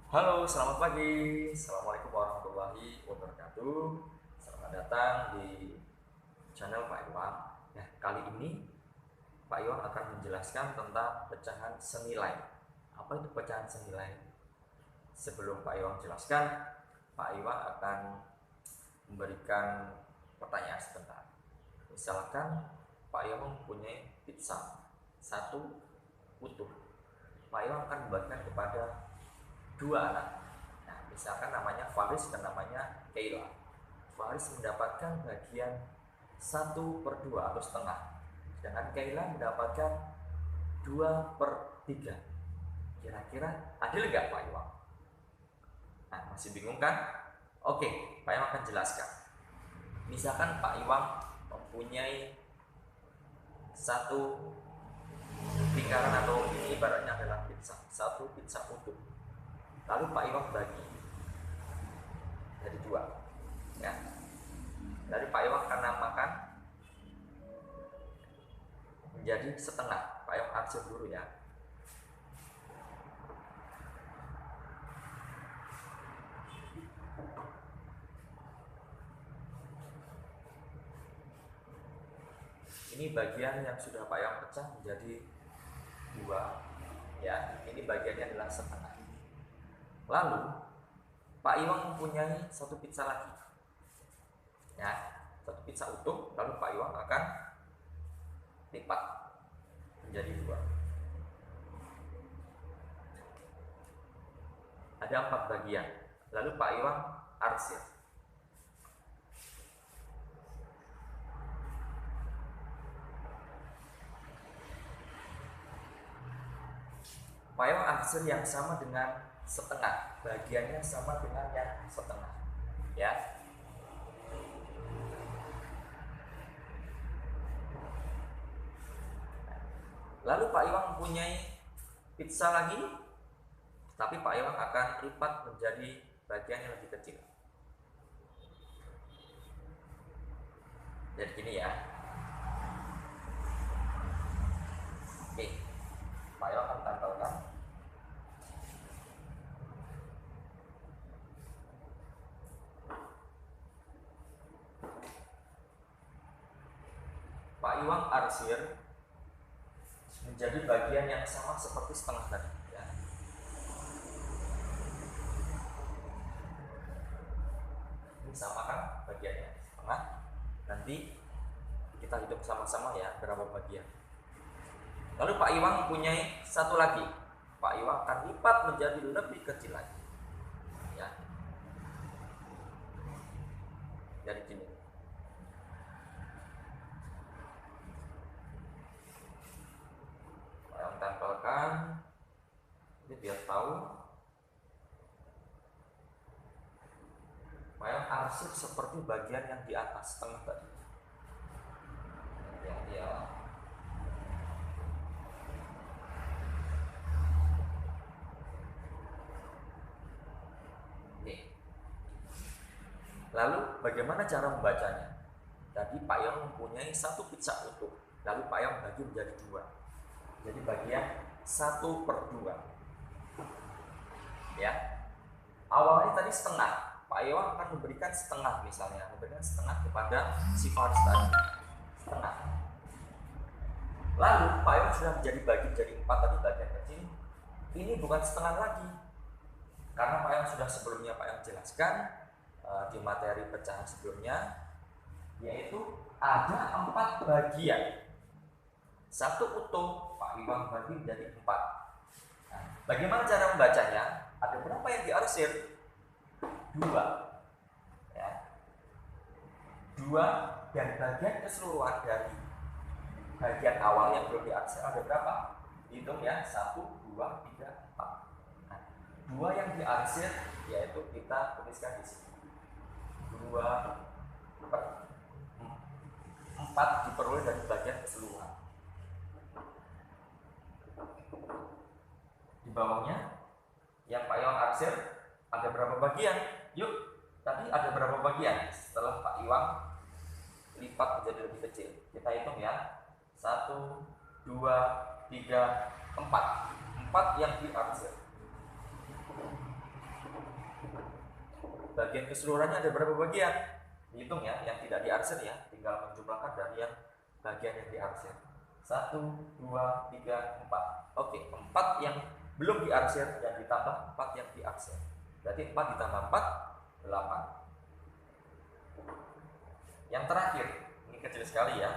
Halo, selamat pagi. Assalamualaikum warahmatullahi wabarakatuh. Selamat datang di channel Pak Iwan. Nah, kali ini Pak Iwan akan menjelaskan tentang pecahan senilai. Apa itu pecahan senilai? Sebelum Pak Iwan jelaskan, Pak Iwan akan memberikan pertanyaan sebentar. Misalkan Pak Iwan mempunyai pizza satu utuh. Pak Iwan akan membagikan kepada dua anak. Nah, misalkan namanya Faris dan namanya Keila. Faris mendapatkan bagian 1/2 atau setengah, sedangkan Keila mendapatkan 2/3. Kira-kira adil nggak Pak Iwan? Nah, masih bingung kan? Oke, Pak Iwan akan jelaskan. Misalkan Pak Iwan mempunyai satu lingkaran atau ini ibaratnya adalah pizza, satu pizza utuh. Lalu Pak Iwan bagi jadi dua, ya. Dari Pak Iwan akan namakan menjadi setengah. Pak Iwan arsip dulu ya. Ini bagian yang sudah Pak Iwan pecah menjadi dua, ya. Ini bagiannya adalah setengah. Lalu Pak Iwan mempunyai satu pizza lagi, ya, satu pizza utuh. Lalu Pak Iwan akan lipat menjadi dua. Ada 4 bagian. Lalu Pak Iwan arsir. Pak Iwan arsir yang sama dengan setengah, bagiannya sama dengan yang setengah, ya. Lalu Pak Iwan mempunyai pizza lagi, tapi Pak Iwan akan lipat menjadi bagian yang lebih kecil. Jadi gini ya. Oke, Pak Iwan akan tempelkan. Pak Iwan arsir menjadi bagian yang sama seperti setengah tadi, ya. Ini sama kan bagiannya setengah. Nanti kita hitung sama-sama ya berapa bagian. Lalu Pak Iwan mempunyai satu lagi. Pak Iwan akan lipat menjadi lebih kecil lagi, ya. Jadi gini. Pak Iwan tempelkan. Ini biar tahu. Pak Iwan arsip seperti bagian yang di atas setengah tadi. Ya. Lalu bagaimana cara membacanya? Tadi Pak Iwan mempunyai satu pizza utuh, lalu Pak Iwan bagi menjadi dua. Jadi bagian 1/2, ya. Awalnya tadi setengah, Pak Iwan akan memberikan setengah, misalnya memberikan setengah kepada si Faris tadi, setengah. Lalu Pak Iwan sudah menjadi 4 tadi, bagian kecil. Ini bukan setengah lagi, karena Pak Iwan sudah sebelumnya Pak Iwan jelaskan di materi pecahan sebelumnya, yaitu ada 4 bagian. Satu utuh Pak Iwan bagi menjadi 4. Nah, bagaimana cara membacanya? Ada berapa yang diarsir? 2, ya. 2, dan bagian keseluruhan dari bagian awal yang belum diarsir ada berapa? Hitung ya, 1, 2, 3, 4. Nah, 2 yang diarsir yaitu kita tuliskan di sini. 4 diperoleh dari bagian keseluruhan. Di bawahnya yang Pak Iwan arsir ada berapa bagian? Yuk, tadi ada berapa bagian setelah Pak Iwan lipat menjadi lebih kecil? Kita hitung ya. 1, 2, 3, 4. 4 yang diarsir. bagian keseluruhannya ada berapa bagian? Hitung ya, yang tidak diarsir ya, tinggal menjumlahkan dari yang bagian yang diarsir. 1, 2, 3, 4. Oke, 4 yang belum diarsir dan ditambah 4 yang diarsir. Berarti 4 ditambah 4, 8. Yang terakhir, ini kecil sekali ya.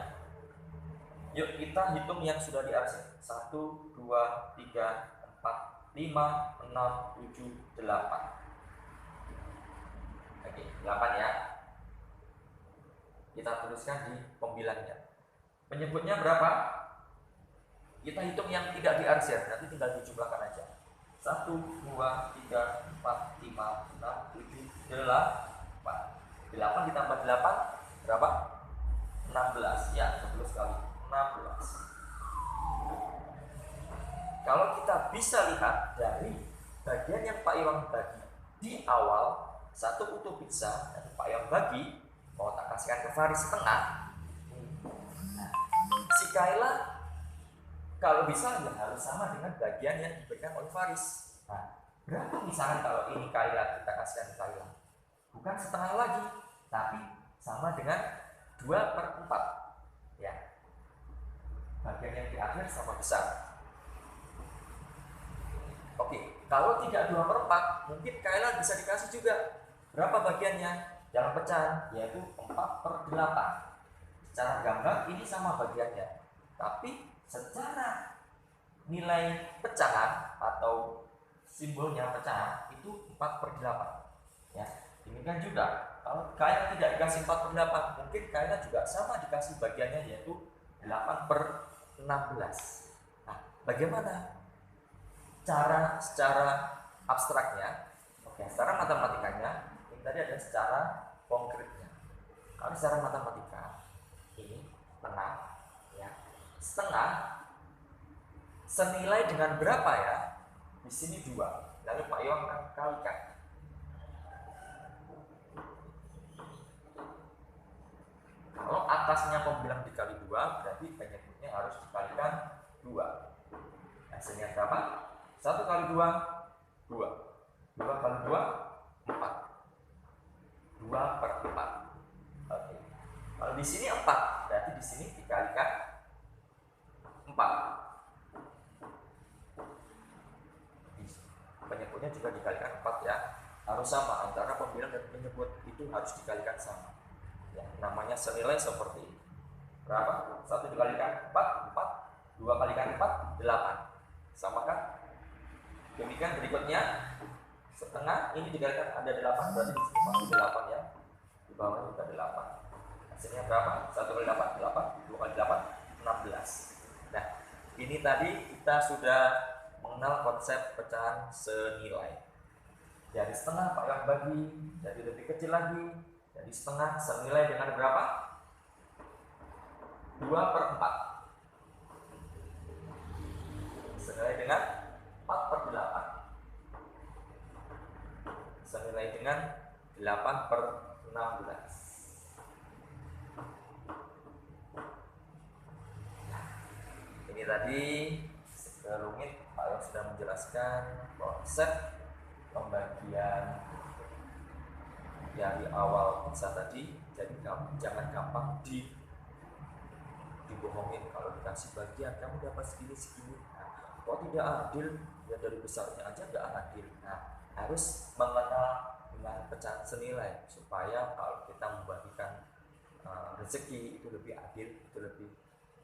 Yuk kita hitung yang sudah diarsir. 1, 2, 3, 4, 5, 6, 7, 8. Oke, 8 ya. Kita tuliskan di pembilangnya. Penyebutnya berapa? Kita hitung yang tidak diarsir, nanti tinggal dijumlahkan aja. 1, 2, 3, 4, 5, 6, 7, 8. 8 ditambah 8 berapa? 16. Ya, betul sekali. 16. Kalau kita bisa lihat dari bagian yang Pak Iwan bagi di awal, satu utuh pizza yang Pak Iwan bagi, mau tak kasihkan ke Faris setengah. Nah, si Kaila kalau bisa ya harus sama dengan bagian yang diberikan oleh Faris. Nah, berapa misalkan kalau ini Kaila kita kasihkan ke Kaila? Bukan setengah lagi, tapi sama dengan 2/4. Ya. Bagian yang di akhir sama besar. Oke, kalau tidak 2/4, mungkin Kaila bisa dikasih juga. Berapa bagiannya? Jangan pecahan, yaitu 4/8. Secara gambar ini sama bagiannya, tapi secara nilai pecahan atau simbolnya pecahan itu 4/8. Ya, demikian juga kalau Kaila tidak dikasih 4/8, mungkin Kaila juga sama dikasih bagiannya, yaitu 8/16. Nah, bagaimana cara secara abstraknya? Oke, secara matematikanya ini tadi ada secara konkretnya. Kalau secara matematika ini tengah, ya, setengah senilai dengan berapa ya? Di sini 2. Lalu Pak Iwan akan kalikan. Kalau atasnya pembilang dikali 2, berarti penyebutnya harus dikalikan 2. Hasilnya berapa? 1 kali 2, 2. 2 kali 2, 4. 2/4. Oke. Kalau di sini 4, berarti di sini dikalikan 4. Penyebutnya juga dikalikan 4 ya. Harus sama antara pembilang dan penyebut, itu harus dikalikan sama. Ya, namanya senilai seperti ini. Berapa? 1 dikalikan 4, 4. 2 kalikan 4, 8. Sama kan? Demikian berikutnya, setengah ini dikalikan ada 8, berarti di sini masih 8 ya. Di bawah juga 8. Hasilnya berapa? 1 kali 8, 8. 2 kali 8, 16. Nah, ini tadi kita sudah mengenal konsep pecahan senilai. Dari setengah Pak Iwan bagi jadi lebih kecil lagi. Jadi setengah senilai dengan berapa? 2/4. Senilai dengan 4/8. Senilai dengan 8/16. Ini tadi rumit Pak Iwan sudah menjelaskan konsep pembagian dari awal bisa tadi. Jadi jangan gampang dibohongin kalau dikasih bagian kamu dapat segini. Nah, kok tidak adil? Ya dari besarnya aja nggak adil. Nah, harus mengenal dengan pecahan senilai supaya kalau kita membagikan rezeki itu lebih adil, itu lebih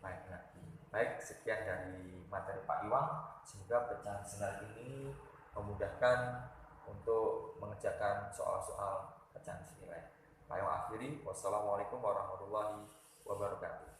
baik lagi. Baik, sekian dari materi Pak Iwan. Semoga pecahan senilai ini memudahkan untuk mengerjakan soal-soal pecahan senilai. Pak Iwan akhiri. Wassalamualaikum warahmatullahi wabarakatuh.